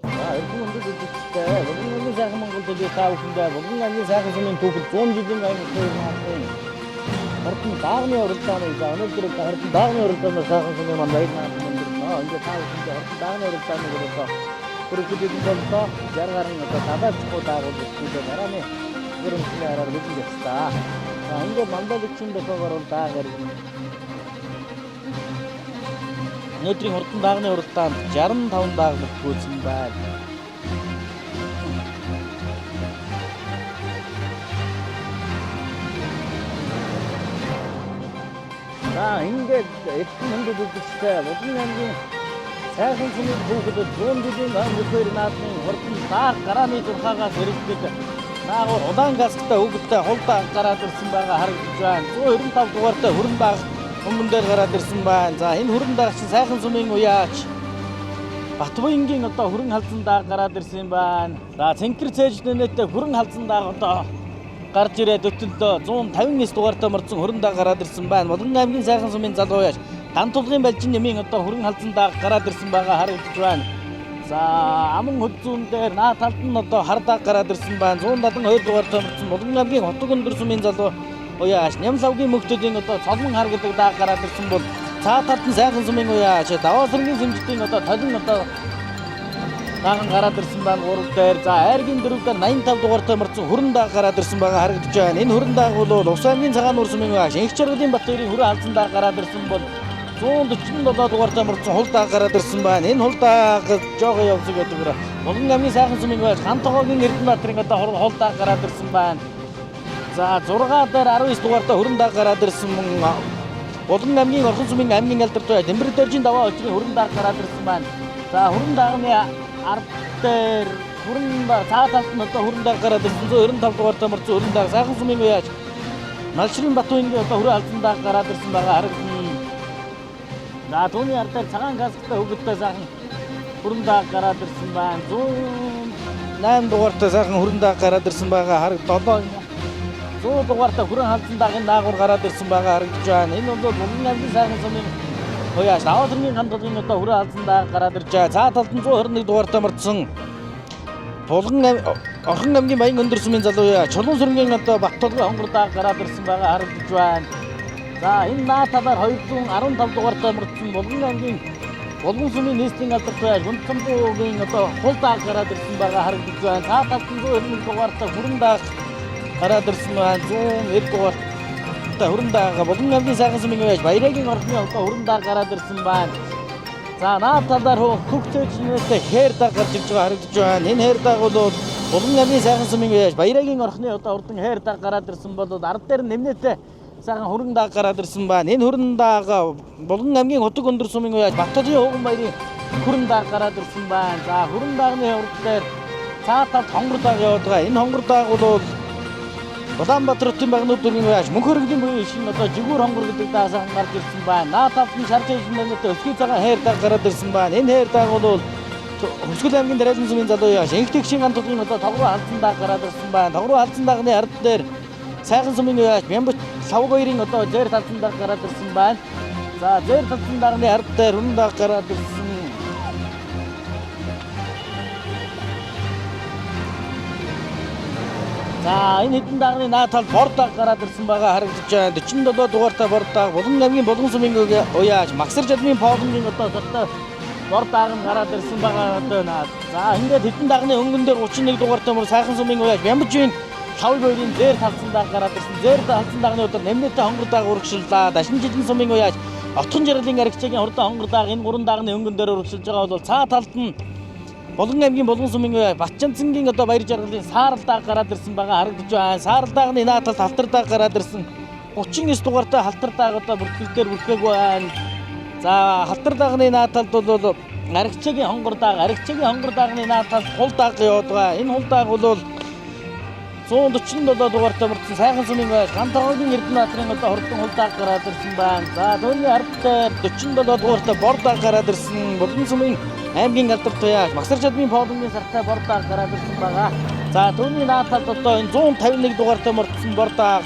Эрдэнэ өндөр үзэгчтэй бүгэн амны сайхан Монгол төдий та бүхэндээ бүгэн амны сайхан сүмийн түүхэд 100 жилийн аян хөөрхөн хортон даагны уралдааны за өнөөдөр хортон даагны уралдааны сайхан сүмийн маань баяр наадам өндөрлөө. Ингээ та бүхэндээ хортон даагны уралдааны гэрээсээ бүрэлдэхүүн боллоо. 60 гаруй одоо талаачгүй даагуул үүсгэж дарааны гэрэмсний араар бичиж явстаа. За ингээ мандалчийн дохоогоор даагаар өнөөдрийн хортон даагны уралдаанд 65 даагнууд гүйцэн байна. За ингээд эрдэнэ хүнд үзэгчтэй Будын аймгийн сайхан сүмийн түүхэд 100 жилийн өнгөрсөн наадмын хортон дааг гарааны зурхаагаас хэрэглэж наагур удаан гастай хөвгөлтэй хулдаа гараад ирсэн байгаа харагдаж байна. 195 дугаартай хүрэн дааг өмнө дээр гараад ирсэн байна. За энэ хүрэн дааг чинь сайхан сүмийн уяач Батбуянгийн одоо хүрэн халзан дааг гараад ирсэн байна. За цэнхэр цээжний нэттэй хүрэн халзан дааг одоо гарч ирээд өтөлдөө 159 дугаартай морцсон хүрэн дааг гараад ирсэн байна. Булган аймгийн сайхан сүмийн залуу уяач Дантулгын балжин нэмийн одоо хүрэн халзан дааг гараад ирсэн байгаа харагдаж байна. За аман хөдзүүн дээр наа талд нь одоо хар дааг гараад ирсэн байна. 172 дугаартай морцсон Булган аймгийн хотог өндөр сүмийн залуу уяач Нямлавгийн мөхтөдийн одоо цолмон хар гэдэг дааг гараад ирсэн бол цаа талд нь сайхан сүмийн уяач Даваасрынгийн сэмжтийн одоо толин одоо дааган гараад ирсэн байна 3 дээр. За айргийн 4 дээр 85 дугаартай морцсон хүрэн дааг гараад ирсэн байгаа харагдаж байна. Энэ хүрэн дааг бол Ус аймгийн цагаан нур сүмийн уяач Инх Чаргалын Батбаярын хүрэн халзан дааг гараад ирсэн бол 147 дугаартай морцсон хул дааг гараад ирсэн байна. Энэ хул дааг жоогоо явсаг гэдэг. Булган аймгийн сайхан сүмийн уяач Хантогоогийн Эрдэнэбаатарын одоо хул дааг гараад ирсэн байна. За 6 дээр 19 дугаартай хүрэн дааг гараад ирсэн Булган аймгийн Орхон сүмийн аймгийн алдарт уяач Дэмбэр дөржин даваа очрын хүрэн дааг гараад ирсэн байна. За хүрэн даагны ард дээр хүрэн цаа талд нь одоо хүрэн дааг гараад ирсэн 195 дугаартай морцсон хүрэн дааг сайхан сүмийн уяач Малшрын Батбуянгийн одоо хүрэн халзан дааг гараад ирсэн байгаа харагдана. За түүний ард дээр цагаан гастай хөвгөлтэй сайхан хүрэн дааг гараад ирсэн байна. 108 дугаартай сайхан хүрэн дааг гараад ирсэн байгаа харагдана. 100 дугаартай хүрэн халзан даагийн даагуур гараад ирсэн байгаа харагдаж байна. Энэ бол Булган аймгийн сайхан сүмийн уяач Даваасрынгийн хамтлагийн одоо хүрэн халзан дааг гараад ирж байгаа. Цаа талд нь 121 дугаартай морцсон Орхон аймгийн Баян өндөр сүмийн залуу уяач Чулуун сүрэнгийн одоо Баттулгын хонгор дааг гараад ирсэн байгаа харагдаж байна. За энэ наа талаар 215 дугаартай морцсон Булган аймгийн Булган сүмийн нийслэлийн алдарт уяач Гүнцэнбуугийн одоо хул дааг гараад ирсэн байгаа харагдаж байна. Цаа талд нь 121 дугаартай хүрэн дааг гараад ирсэн байна. 190 дугаартай хүрэн дааг Булган аймгийн сайхан сүмийн уяач Баярагийн орхны одоо хүрэн дааг гараад ирсэн байна. За наа талаар хөвгчөөчнөөтэй хээр дааг гарч ирж байгаа харагдаж байна. Энэ хээр дааг бол Булган аймгийн сайхан сүмийн уяач Баярагийн орхны одоо урдан хээр дааг гараад ирсэн бол ард дээр нэмнэтэй сайхан хүрэн дааг гараад ирсэн байна. Энэ хүрэн дааг Булган аймгийн хотог өндөр сүмийн уяач Баттулгын Хууган баярын хүрэн дааг гараад ирсэн байна. За хүрэн даагны урд дээр цаа талд хонгор дааг яваад байгаа. Энэ хонгор дааг бол Улаанбаатар хотын Багнууд дүргийн уяач Мөнх өргөдийн буян шин одоо жигүүр хонгор гэдэг даасан гарч ирсэн байна. Наа талд нь шарж ижмэнэтэй өсгий цагаан хээр дааг гараад ирсэн байна. Энэ хээр дааг бол Хөсгөл аймгийн Дарайлан сүмийн залуу уяач Инх Тэгшийн ганц толгойн одоо тогроо халзан дааг гараад ирсэн байна. Тогроо халзан даагны ард дээр сайхан сүмийн уяач Мямбат лав хоёрын одоо зэр халзан дааг гараад ирсэн байна. За зэр халзан даагны ард дээр хүрэн дааг гараад ирсэн. За энэ хэдэн даагны наа талд бор дааг гараад ирсэн байгаа харагдаж байна. 47 дугаартай бор дааг Булган аймгийн Булган сүмийн уяач Магсар жадмын Поолонгийн одоо зөртэй бор дааг нь гараад ирсэн байгаа одоо наа. За ингээд хэдэн даагны өнгөн дээр 31 дугаартай мөр сайхан сүмийн уяач Мямбажийн лав хоёрын зэр халзан дааг гараад ирсэн. Зэр халзан даагны өдөр нэмнэтэй хонгор дааг урагшиллаа. Дашин жилийн сүмийн уяач Отхон Жаргалын аригчгийн хурдан хонгор дааг энэ 3 даагны өнгөн дээр урагшилж байгаа бол цаа талд нь Булган аймгийн Булган сүмийн уяач Батчанцангийн одоо Баяр Жаргалын саарал дааг гараад ирсэн байгаа харагдаж байна. Саарал даагны наа талд халтар дааг гараад ирсэн. 39 дугаартай халтар дааг одоо бүртгэл дээр бүртгээг байна. За халтар даагны наа талд бол аригчгийн хонгор даагны наа талд хул дааг яваад байгаа. Энэ хул дааг бол 147 дугаартай мөрдсөн сайхан сүмийн уяач Гантогоогийн Эрдэнэбаатарын одоо хурдан хул дааг гараад ирсэн байна. За түүний ард дээр 47 дугаартай бор дааг гараад ирсэн. Булган сүмийн аймгийн алдарт уяач Магсар жадмын Поолонгийн сартай бор дааг гараад ирсэн байгаа. За түүний наа талд одоо энэ 151 дугаартай мөрдсөн бор дааг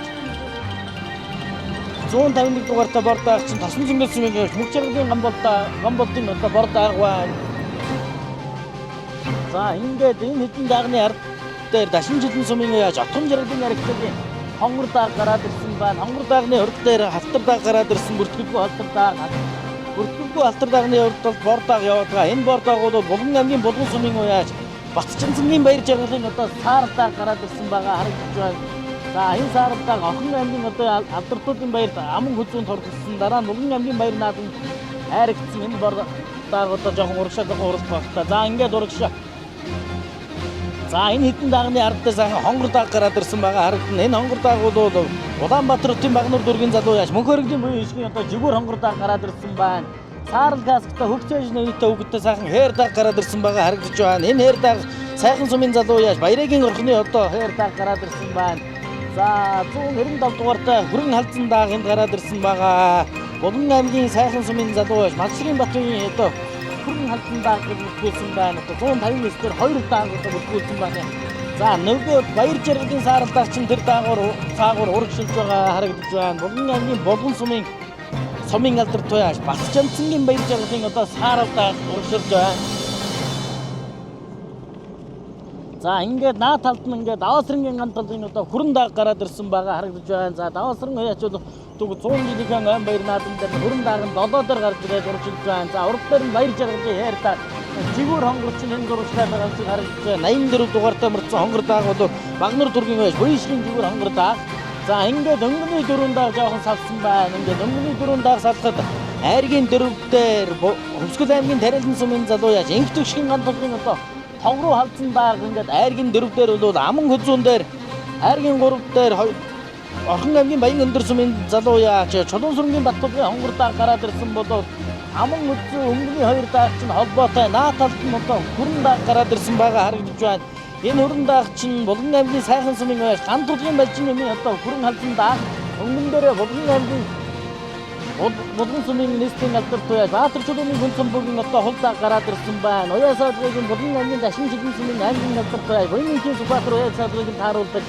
151 дугаартай бор дааг чинь Тосон зөнгөл сүмийн Мөнх Чаргалын гамболтын одоо бор дааг байна. За ингээд энэ хэдэн дагны ард дээр дашин жилийн сумын яаж отгон жаргалын аригтлагийн хонгор дааг гараад ирсэн байна. Хонгор даагны урд дээр халтар дааг гараад ирсэн бүртгэлгүй халтар дааг. Бүртгэлгүй халтар даагны урд бол бор дааг явуулгаа. Энэ бор даагууд бол Булган аймгийн Булган сумын уяаж Батчинцэнгийн баяр жаргалын одоо саар дааг гараад ирсэн байгаа харагдаж байна. За энэ саар дааг Охин аймгийн одоо алдартуудын баярт аман хүзүүнд хоригдсон. Дараа нь Булган аймгийн баяр наадам хайрагдсан энэ бор дааг одоо жоохон урагшаа уралт багтаа. За ингээд урагшаа. За энэ хэдэн дагны ард дээр сайхан хонгор дааг гараад ирсэн байгаа харагдана. Энэ хонгор даагууд бол Улаанбаатар хотын Багнуур дүүргийн залуу яаш мөнх өргөдийн буян ишгийн одоо жигүүр хонгор дааг гараад ирсэн байна. Саарл каскта хөгжөөж нэртэй өгдөө сайхан хээр дааг гараад ирсэн байгаа харагдаж байна. Энэ хээр дааг сайхан сумын залуу яаш Баярагийн орхны одоо хээр дааг гараад ирсэн байна. За 197 дугаартай хүрэн халдсан дааг энд гараад ирсэн байгаа. Булган аймгийн сайхан сумын залуу яаш Малшрын Батуйн одоо хүрэн халдсан дааг бүртгүүлсэн байна. Одоо 159 дээр 2 дааг одоо бүртгүүлсэн байна. За нөгөө баяр жаргалын саарл дааг чинь тэр цаагаар урагшилж байгаа харагдаж байна. Булган аймгийн Булган сумын алдар туяаш Батчинцэнгийн баяр жаргалын одоо саарл дааг урагшилж байна. За ингээд наа талд нь ингээд Даваасрынгийн ганталын одоо хүрэн дааг гараад ирсэн байгаа харагдаж байна. За Даваасрын уяач бол түг 100 жилийн ам баяр наадам дээр хүрэн дааг нь 7 дээр гарч ирээд урагшилж байна. За урд дээр нь баяр жаргалын хээр дааг жигүүр хонгорч энэ зурагтай байгаа зүйл харагдаж байна. 84 дугаартай мөрцөн хонгор дааг бол Багнуур дүүргийн уяач буйшгийн жигүүр хонгор дааг. За ингээд өнгөний дөрөв дааг жоохон салсан байна. Ингээд өнгөний дөрөв дааг салахад айргийн дөрөв дээр Хөвсгөл аймгийн Тарилан сумын залуу яаш инхтөгшгийн ганталын одоо хог руу халдсан дааг ингээд айргийн дөрөв дээр бол аман хөзүүн дээр айргийн 3 дээр Охин аймгийн Баян өндөр сумын залуу яач Чулуун сүргийн Баттулгын хонгор дааг гараад ирсэн болоод аман хөзүү өнгөний 2 дааг чинь холбоотой наа талд нь одоо хүрэн дааг гараад ирсэн байгаа харагдаж байна. Энэ хүрэн дааг чинь Булган аймгийн сайхан сумын уяаш Ган тулгын балжин юмны одоо хүрэн халдсан дааг өнгөн дээрээ Булган аймгийн Булган сумын нийслэлийн алдар туяа Баатар чулууны хүн цомбогийн одоо хул дааг гараад ирсэн байна. Уяа саадгийн Булган аймгийн дашин жилийн сумын аймгийн алдар туяа Буянгийн Сүбаатар уяа саадгийг тааруулдаг.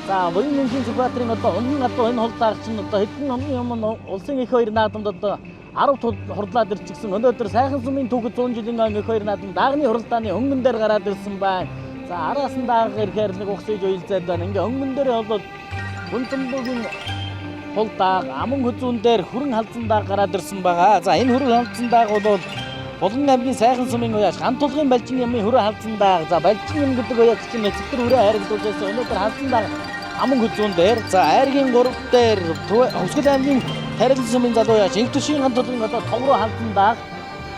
За Буянгийн Сүбаатрын одоо өнөн одоо энэ хул дааг чинь одоо хэдэн хоногийн өмнө улсын их баяр наадамд одоо 10 хурлаад ирчихсэн. Өнөөдөр сайхан сумын түүхэд 100 жилийн их баяр наадам даагны хуралдааны өнгөн дээр гараад ирсэн байна. За араас нь дааг ирэхээр нэг ухсаж уйлзаад байна. Ингээ өнгөн дээр бол хүн цомбогийн хул дааг аман хөзүүн дээр хүрэн халдсан дааг гараад ирсэн байгаа. За энэ хүрэн халдсан дааг бол Булган аймгийн сайхан сумын уяаш Ган тулгын балжин юмны хүрэн халдсан дааг. За балжин юм гэдэг уяас чинь эцэгтэр хүрээ хайрагдуулж өнөөдөр халдсан дааг аман хөзүүн дээр. За айргийн 3 дээр Хөвсгөл аймгийн Тарилан сумын залуу яаш инхтөгшгийн Ган тулгын одоо тог руу халдсан дааг.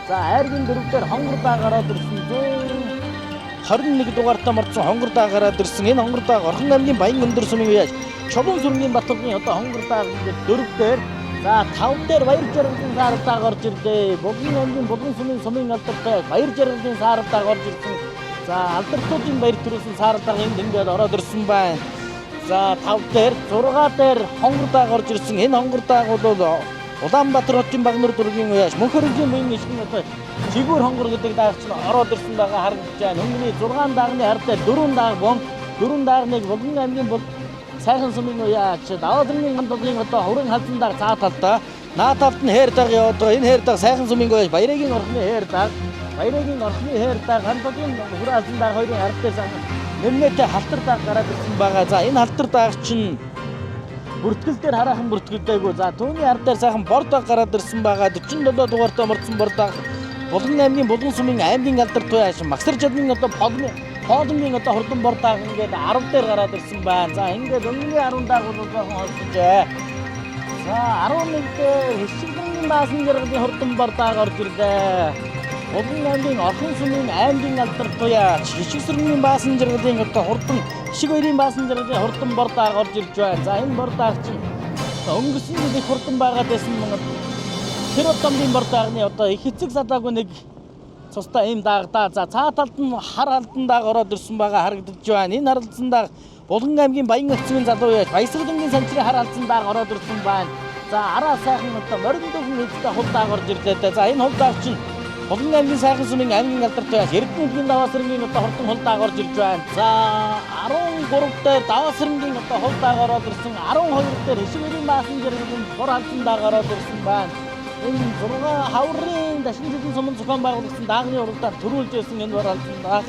За айргийн 4 дээр хонгор дааг гараад ирсэн. 21 дугаартай морцсон хонгор дааг гараад ирсэн. Энэ хонгор дааг Орхон аймгийн Баян өндөр сумын уяаш Чулуун сүргийн Баттулгын одоо хонгор дааг ингээд 4 дээр. За 5 дээр баяр жаргалын саар дааг орж ирлээ. Булган аймгийн Булган сумын алдартай баяр жаргалын саар дааг орж ирсэн. За алдартлуудын баяр төрүүлсэн саар дааг энд ингээд ороод ирсэн байна. За 5 дээр 6 дээр хонгор дааг орж ирсэн. Энэ хонгор дааг бол Улаанбаатар хотын Багнуур дүүргийн уяаш мөнх өргөдийн буян ишгийн одоо жигүүр хонгор гэдэг дааг чинь ороод ирсэн байгаа харагдаж байна. Өнгөний 6 даагны ард дээр 4 дааг бом 4 даагныг Булган аймгийн сайхан сумын уяач Даваасрын ганталын одоо хүрэн халдсан дааг цаа талдаа наа талд нь хээр дааг яваад байгаа. Энэ хээр дааг сайхан сумын уяаш Баярагийн орхны хээр дааг. Баярагийн орхны хээр дааг ганталын хүрэн халдсан дааг хоёрын ард дээр сайхан нэмнэтэй халтар дааг гараад ирсэн байгаа. За энэ халтар дааг чинь бүртгэл дээр хараахан бүртгэлдэггүй. За түүний ард дээр сайхан бор дааг гараад ирсэн байгаа. 47 дугаартай морцсон бор дааг Булган аймгийн Булган сумын аймгийн алдар туяаш Магсар жадмын одоо Хоолонгийн одоо хурдан бор дааг ингээд 10 дээр гараад ирсэн байна. За ингээд өнгөний 10 дааг бол жоохон олжээ. За 11 дээр Хишгэргийн Баасан жаргалын хурдан бор дааг орж ирлээ. Булган аймгийн Орхон сумын аймгийн алдар туяаш Хишгэргийн Баасан жаргалын одоо хурдан Хишиг хоёрын Баасан жаргалын хурдан бор дааг орж ирж байна. За энэ бор дааг чинь өнгөрсөн жил их хурдан байгаад байсан юм. Тэр удамын бор даагны одоо их эцэг садаагүй нэг цустай ийм дааг да. За цаа талд нь хар халдан дааг ороод ирсэн байгаа харагдаж байна. Энэ хар халдан дааг Булган аймгийн Баян өцгийн залуу яаш Баясгалангийн санчрын хар халдан дааг ороод ирсэн байна. За араа сайхан одоо морин дүүхэн эцтэй хул дааг орж ирлээ. За энэ хул дааг чинь Булган аймгийн сайхан сумын аймгийн алдартай Эрдэнэгийн Даваасрынгийн одоо хурдан хул дааг орж ирж байна. За 13 дээр Даваасрынгийн одоо хул дааг ороод ирсэн. 12 дээр Хишгэрийн Баасан жаргалын бор халдан дааг ороод ирсэн байна. Энэ 6 хаврын амын дашин жилийн сумын зохион байгуулагчсан даагны уралдаанд төрүүлж байсан энэ бар алцсан.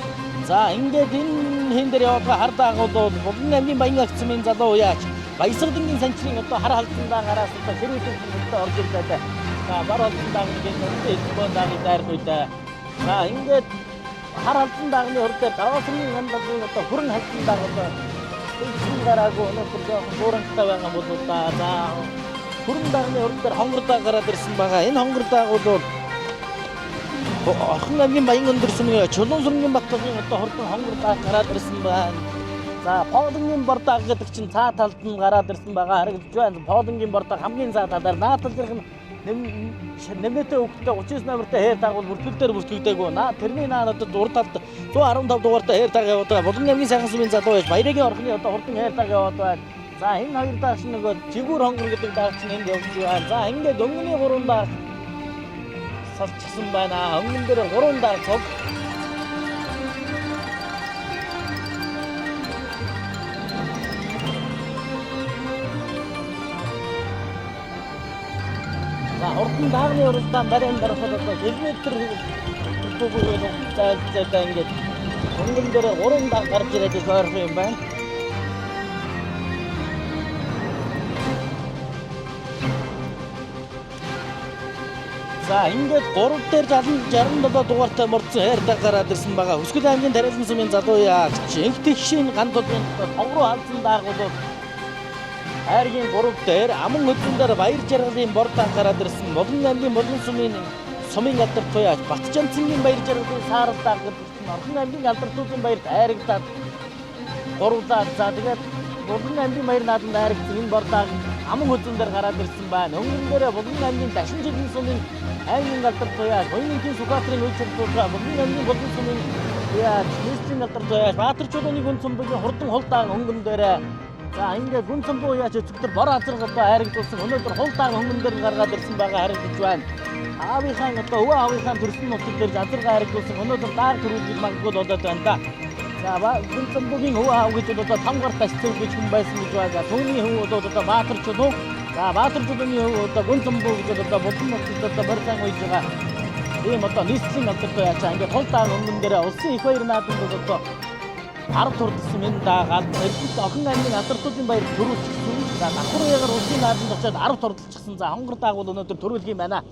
За ингээд энэ хэн дээр яваад хардаагууд Булган аймгийн Баян агцмын залуу уяач Баясгалангийн санчрын одоо хар халдсандаа гараас одоо хэрвээ төлөвлөлтөд орж ирлээ. За бар халдсандаа нэг үнэтэй хэлбэн дааны дайрхуйдаа. За ингээд хар халдсан даагны урд дээр даваасны гандагийн одоо хүрэн халдсандаа одоо энэ гараагүй өнөөдөр жоохон буурангтай байгаа бол да. За хүрэн даагны урд дээр хонгордаа гараад ирсэн байгаа. Энэ хонгордаагууд Орхон аймгийн Баян өндөр сүмийн Чулуун сүмгийн багтлагын одоо хордон хонгордаа гараад ирсэн байна. За Поодонгийн бордог гэдэг чинь цаа талд нь гараад ирсэн байгаа харагдаж байна. Поодонгийн бордог хамгийн цаа талаар наатал гэх нэмээтэй өгтөй 39 номертой хэр тагвал бүртгэлээр бүртгэгдээгүй. Тэрний надад урд талд 115 дугаартай хэр таг яваад байгаа. Булган аймгийн сайхан сүмийн залуу байж Баярагийн орхны одоо хордон хэр таг яваад байна. За энэ хоёр даагч нөгөө жигүүр хонгор гэдэг даагч нь энд явж байна. За ингээд өнгөний 3 даагч салчсан байна. Өнгөн дээр 3 даагч цог. За ордон даагны уралдаан барин дарахад одоо километр бүгд зайлцаатай ингээд өнгөн дээр 3 дааг гарч ирээд их ойрхон юм байна. За ингээд 3 дээр 67 дугаартай мордсон хайртай гараад ирсэн байгаа. Өсгөл аймгийн Тариалан сүмийн залуу яагч инх тэгшийн ган толгын тонгруу халдсан даагууд хайргийн 3 дээр аман хөдөн дээр баяр жаргалын бордоо гараад ирсэн. Булган аймгийн Булган сумын алдар туяач Батчанцгийн баяр жаргалын сааралдаа гэдэг чинь Орхон аймгийн алдартлуудын баярт хайрагдаад 3 даа. За тэгээд Булган аймгийн баяр нааданд хайрагдсан энэ бордоо аман хөдөн дээр гараад ирсэн байна. Өнгөн дээр Булган аймгийн дашин жилийн сумын аймгийн алдар туяач Хоёрын Сүхбаатарын үйлчлүүлэгч Булган аймгийн Булган сумын яач нийслэлийн алдар туяач Баатарчуудын гүн цомбогийн хурдан хулдаан өнгөн дээр. За ингээд гүн цомбоо яач өчигдөр бор азарга одоо хайрагдуулсан. Өнөөдөр хулдаан өнгөн дээр гаргаад ирсэн байгаа харагдаж байна. Аавынхаа одоо өвөө аавынхаа төрсөн нутаг дээр азарга хайрагдуулсан. Өнөөдөр даар төрүүлж магадгүй болоод байна да. За гүн цомбогийн өвөө аав гэж одоо 5 гарт асцсан гэж хүн байсан гэж байгаа. Түүний хүү одоо Баатарчууд. За Баатарчуудын хүү одоо гүн цомбоо гэж одоо Булган нутагт одоо барьсан үйж байгаа. Ийм одоо нийслэлийн алдар туяач ингээд хулдаан өнгөн дээр улсын их баяр нааданд одоо арга турдсан энэ даагаад эрдэнэт охин аймгийн алдартлуудын баяр төрүүлчихсэн. За давхар ягаар улсын нааданд очиод арга турдчихсан. За хонгор даагуул өнөөдөр төрүүлэх юм байна.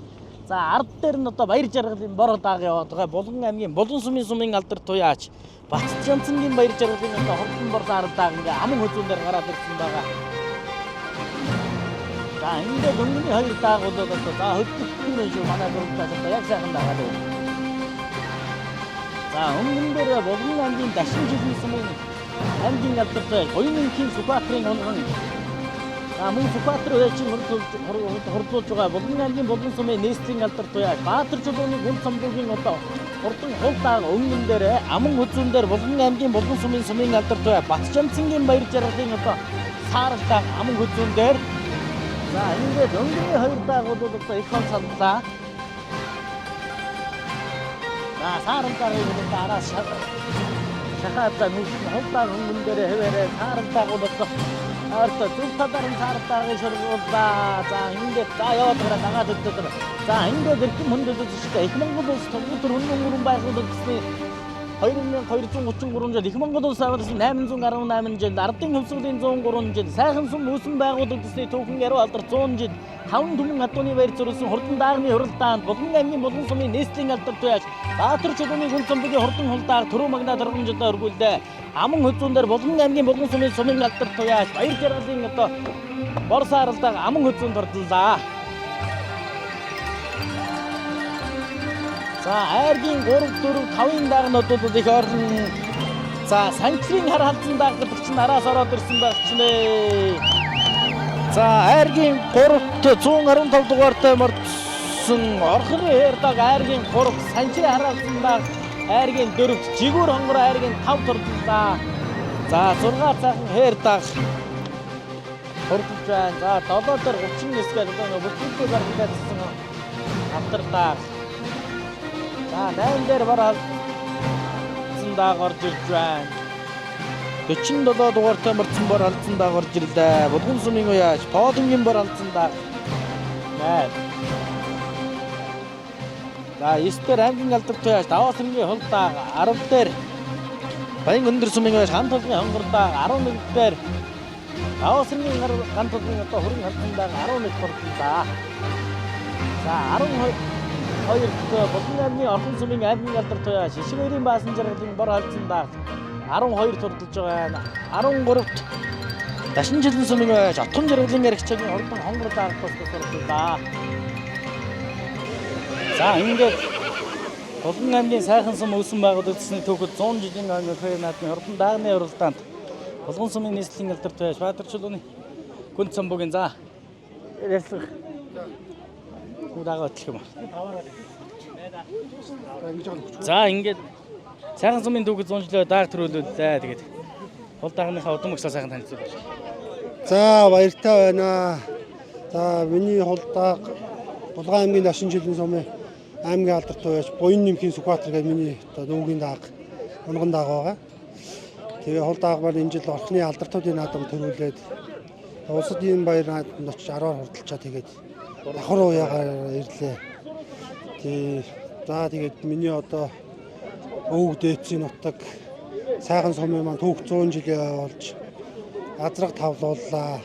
За ард дээр нь одоо баяр жаргалын бор дааг яваад байгаа. Булган аймгийн Булган сумын алдар туяач Батчанцгийн баяр жаргалын одоо хордон бор арга дааг ингээ аман хөзүүн дээр гараад ирсэн байгаа. За ингээд өнгөний хоёр даагууд одоо за хөдөлгөөн нь шүү манай гүрдээс одоо яг сайхан даагаад байна. За өнгөн дээр Булган аймгийн дашин жилийн сумын аймгийн алдартай Хоёрын Сүхбаатарын онгон. За мөн Сүхбаатар уяачин хурдлуулж байгаа Булган аймгийн Булган сумын нийслэлийн алдар туяач Баатарчуудын гүн цомбогийн одоо хурдан хулдаан өнгөн дээр аман хөзүүн дээр Булган аймгийн Булган сумын алдар туяач Батчанцгийн баяр жаргалын одоо сааралтай аман хөзүүн дээр. За ингээд өнгөний хоёр даагууд одоо их хон сандлаа. За сааралтай гэдэг араас шахаад нүсний хулдаан өнгөн дээр хэвээрээ сааралтай одоо арт зүг талаар сааралтай шургууллаа. За ингээд за яваад гараа дагаад өгдөг. За ингээд эрхэм хүндэд шүү дээ. Их Монгол улс төвлөрд хөрөнгө байгуулалт гэсний 2233 жил их Монгол улс аварсан 818 жил ардын хөвсгөлийн 103 жил сайхан сум үүсэн байгуулалт гэсний түүхэн яруу алдар 100 жил таван түмэн хатууны баяр зориулсан хурдан даагны хуралдаанд Булган аймгийн Булган сумын нийслэлийн алдар туяач Баатарчуудын гүн цомбогийн хурдан хулдааг түрүү магнаа 4 жилээр өргүүлдэ. Аман хөзүүн дээр Булган аймгийн Булган сумын алдар туяач баяр жаргалын одоо бор сааралдааг аман хөзүүнд хурдлаа. За айргийн 3 4 5-ын даагнууд бол их орхон. За санчрын хар халдсан дааг гэдэг чинь араас ороод ирсэн байх ч нэ. За айргийн 3-т 115 дугаартай мордсон орхны хэр дааг айргийн 3 санчрын хар халдсан дааг айргийн 4 жигүүр хонгор айргийн 5 турдлаа. За 6 цагаан хэр дааг турдж байна. За 7 дээр 39 гэдэг нэг бүхэлдээ гаргагдсан автар дааг. За 8 дээр бар халдсан дааг орж ирж байна. 47 дугаартай мордсон бар халдсан дааг орж ирлээ. Булган сумын уяач Поодонгийн бар халдсан дааг. За 9 дээр аймгийн алдар туяаш даваа сэргийн холдоо 10 дээр баян өндөр сумын байж хан толгын хонгордоо 11 дээр даваа сэргийн хан толгын одоо хөрөнгө халдсандаа 11 боллоо. За 12 дахь Булган аймгийн орхон сумын аймгийн алдар туяаш Шишгээрийн баасан жаргалын бор халдсандаа 12 турдалж байгаа. 13-т Дашин жилэн сумын байж Отгон жаргалын яригчгийн ордон хонгордоо арга тусдаа боллоо. За ингээд Булган аймгийн сайхан сум өсөн байгуулагдсны түүхэд 100 жилийн аймгийн хоёр наадмын ордон даагны уралдаанд Булган сумын нийслэлийн алдар туяаш Баатар чулууны гүн цамбугийн за ярилцлага удаага хөтлөх юм. За ингээд сайхан сумын түүхэд 100 жилийн дааг төрүүлүүлээ. Тэгээд хол даагныхаа удам өгсөө сайхан танилцуулж. За баяртай байна. За миний хол дааг Булган аймгийн Дашин жилэн сумын аймгийн алдар туяаш Буян нэмхийн Сүхбаатар гэх миний одоо нүүгийн дааг унган дааг байгаа. Тэгээ хол дааг маань энэ жил орхны алдартуудын наадам төрүүлээд улсад ийм баяр наадамд очиж 10-аар хурдалчаа тэгээд давхар уяагаар ирлээ. Тэгээд миний одоо өвөг дээдсийн нутаг сайхан сумын маань түүх 100 жилийн болж азраг тавлууллаа.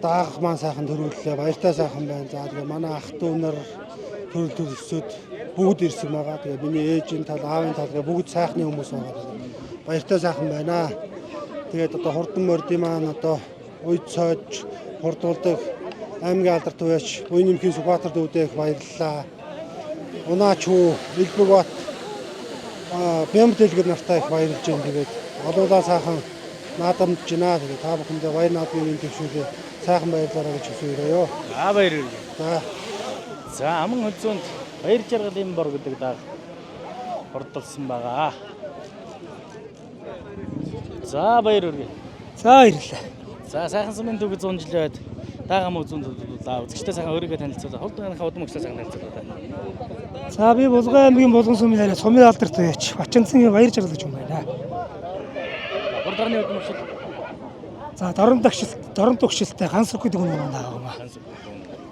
Даах маань сайхан төрүүллээ. Баяртай сайхан байна. За тэгээ манай ах дүү нар төрөл өсөд бүгд ирсэн байгаа. Тэгээ миний ээжийн тал, аавын тал гээ бүгд сайхны хүмүүс байгаа. Баяртай сайхан байна. Тэгээд одоо хурдан мордын маань одоо уйд сойж хурдуулдаг аймгийн алдар туяаш Буян нэмхийн Сүхбаатар дүүдэх баярлалаа. Унаач хүү, Илбэгбат бямд дэлгэр нартай их баярлж байна. Тэгээд олуулаа сайхан наадамж байна. Тэгээд та бүхэндээ баяр наадмын төвшүүлээ сайхан баярлалаа гэж хүсэе. За баярлалаа. За аман хөзөөнд баяр жаргалын бор гэдэг дааг хордолсон байгаа. За баяр үргэ. За баярлалаа. За сайхан сумын түүх 100 жил байд даагам үзүүн төлөвлөлөө. Үзэгчтэй сайхан өөрийгөө танилцуулаа. Хол даагийнхаа удам өгсөө сайхан танилцуулаа. За би Булган аймгийн Булган сумын арай сумын алдар туяач Бачинцгийн баяр жаргал гэж юм байна. Хол даагны удам өгсөө. За дорон төгшөлтэй ганс үг гэдэг юм аа.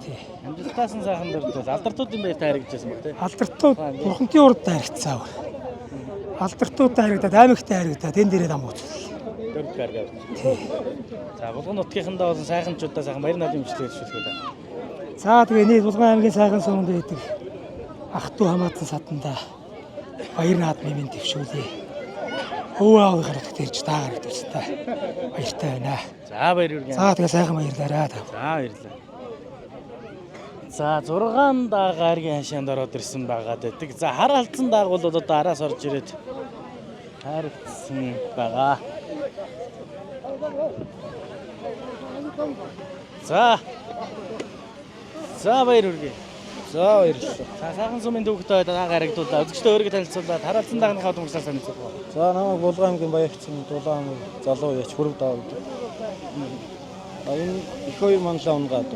Тий. Амжилтаасан сайхан дөрөв алдартуудын баяр таарэгдчихсэн баг тий. Алдартууд бурхантын урд дайрагцсан. Алдартууд дайрагдаад аймагтай дайрагдаад энэ дээрээ дам үзүүлээ. Дөрөв гаргаад. За Булган нутгийнхандаа болсон сайханчуудаа сайхан баяр наадмын имжлэгээ зөвшөөрөх үү. За тэгээ нийт Булган аймгийн сайхан суманд байдаг ах トゥ хамаатан саданда баяр наадмын төвшүүлээ. Өвөө аавынхаа нутагт ирж даагаар төстэй баяртай байна. За баяр үргэн. За тэгээ сайхан баярлаарай. За баярлалаа. За 6 даагаргийн хашаанд ороод ирсэн байгаад байдаг. За хар алдсан дааг бол одоо араас орж ирээд харагдсан байгаа. За баяр үргэн. За баярлалаа. За сайхан сумын түүхтэй дааг харагдуулаа. Үзэгчдээ өөрийгөө танилцуулаад харалцсан даагныхаа удамсаар санацуулаа. За намайг Булган аймгийн Баярчин Дулаан залуу яч хүрв даав. Энэ их хоёр манлаа унгаад.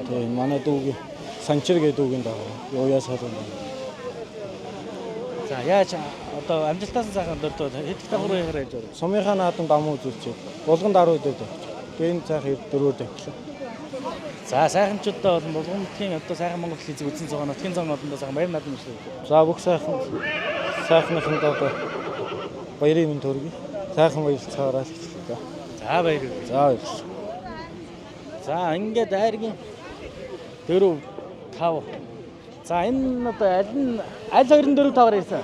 Тийм манай дүүгийн Санчир гэдэг дүүгийн даав. Юуяас харин. За яаж одоо амжилтаасан сайхан дөртөө хэд давхар яараа яаж байна? Сумынхаа наадамд ам үзүүлчихээ. Булган даруй дээр тавьчих. Гэн цаах дөрөөр тавьчих. За сайханчуудаа бол Булган нутгийн одоо сайхан Монгол хэлийг үзэн цогоо нутгийн зам одондоо сайхан баяр наадам хийлээ. За бүх сайхныханд одоо баярын минь төргий. Сайхан баярлцгаараа л хэлээ. За баяр. За баярлалаа. За ингээд айргийн 4 5. За энэ одоо аль 24-5-аар ирсэн.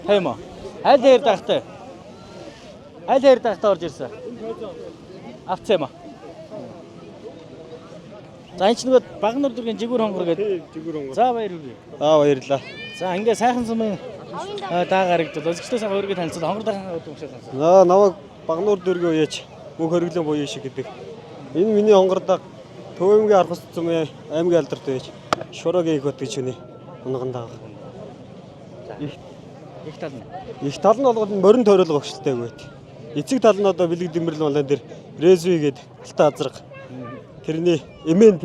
Тийм үү? Аль хоёр дагтай. Аль хоёр дагтай орж ирсэн. Авцаа юм аа. За энэ ч нөгөө Багнар дүүргийн жигүүр хонгор гэдэг. Жигүүр хонгор. За баяр үргээ. Баярлалаа. За ингээд сайхан сумын дааг харагдвал үзэгчдээ сайхан өөрийгөө танилцуулаа. Хонгор даахын удам өгсөө танилцуулаа. За намайг Багнуур дүүргийн уяач бүх хөргөлийн буян шиг гэдэг. Энэ миний хонгор дааг Төвөмгийн Архус сумын аймгийн алдарт байж Шурагийн их бот гэж үний унган дааг. Их тал нь. Их тал нь бол морин тойрол гогшилтай байт. Эцэг тал нь одоо бэлэг дэмэрлэн болон дээр Резви гээд алтан азраг. Тэрний эмэн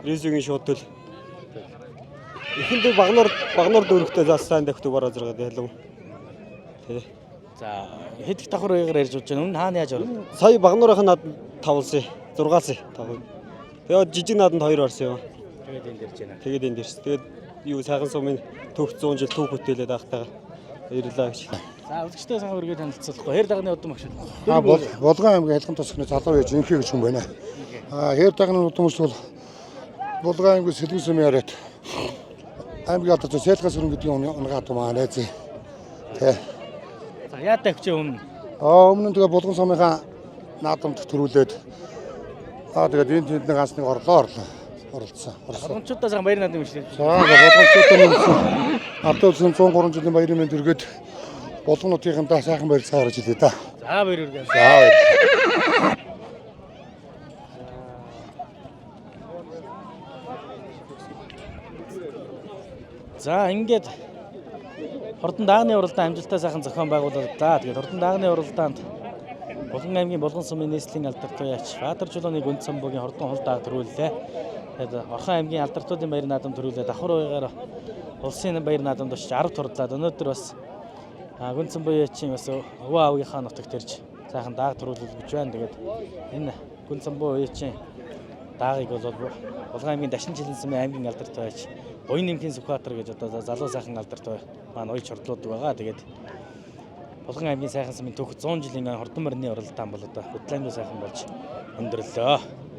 Резвигийн шууд төл. Эхэндээ Багнуур дүүрэгтэй заасан дахт бараа зэрэг ялав. Тий. За хэд их давхар уяагаар ярьж болж байна. Өмнө хаана яаж оров? Сая Багнуурынхаа над 5 6 5. Тэгээд жижиг нааданд 2 орсон юм. Тэгээд энэ дэрж байна. Тэгээд энэ дэрс. Тэгээд юу сайхан сумын төгс 100 жил түүх бүтээлээд ахтайгаа баярлалаа гэж. За үзэгчтэй сайн өргөд танилцуулахгүй. Хэр дагны удам багш. Болгон аймгийн ялган тосхны залуу ээж инхээ гэж хүн байна. Хэр дагны удамч бол Болгон аймгийн Сэлгэн сумын яриад аймгийн алдарч Сэлгэн сүрэн гэдгийн унгаад маа найз. Тэ. За яатай хвчээ өмнө. Өмнө нь тэгээ Болгон сумынхаа наадамд төрүүлээд тэгээд энэ тэдний ганцныг оролцсон. Болгончуудаа сайн баяр наадам биш. За болгончуудын Ардаа улсын 103 жилийн баярын мэнд өргөд болгонуудынхаа сайхан барилцаа гаргаж илээ да. За баяр үргэлж. За баяр. За ингээд Хурдан даагны уралдаан амжилттай сайхан зохион байгуулалаа. Тэгээд Хурдан даагны уралдаанд Болгон аймгийн Болгон сумын нийслэлийн алдартай Баатар чулууны гүнд самбуугийн Хурдан хол дааг төрүүллээ. Тэгээд Орхон аймгийн алдарттуудын баяр наадам төрүүлээ. Давхар уягаар улсын баяр наадамд очиж 10 турлаад өнөөдөр бас гүнд самбуугийн бас өвөө аавынхаа нутагт ирж сайхан дааг төрүүлж байна. Тэгээд энэ гүнд самбуугийн даагыг бол Болгон аймгийн Дашин жилэн сумын аймгийн алдартай байж Буян нэмхийн Сүхбаатар гэж одоо залуу сайхан алдартай маань уяж хордлоодог байгаа. Тэгээд Болгон аймгийн сайхан сумын түүх 100 жилийн Хурдан морины уралдаан бол одоо хөтлөмжөө сайхан болж өндөрлөө.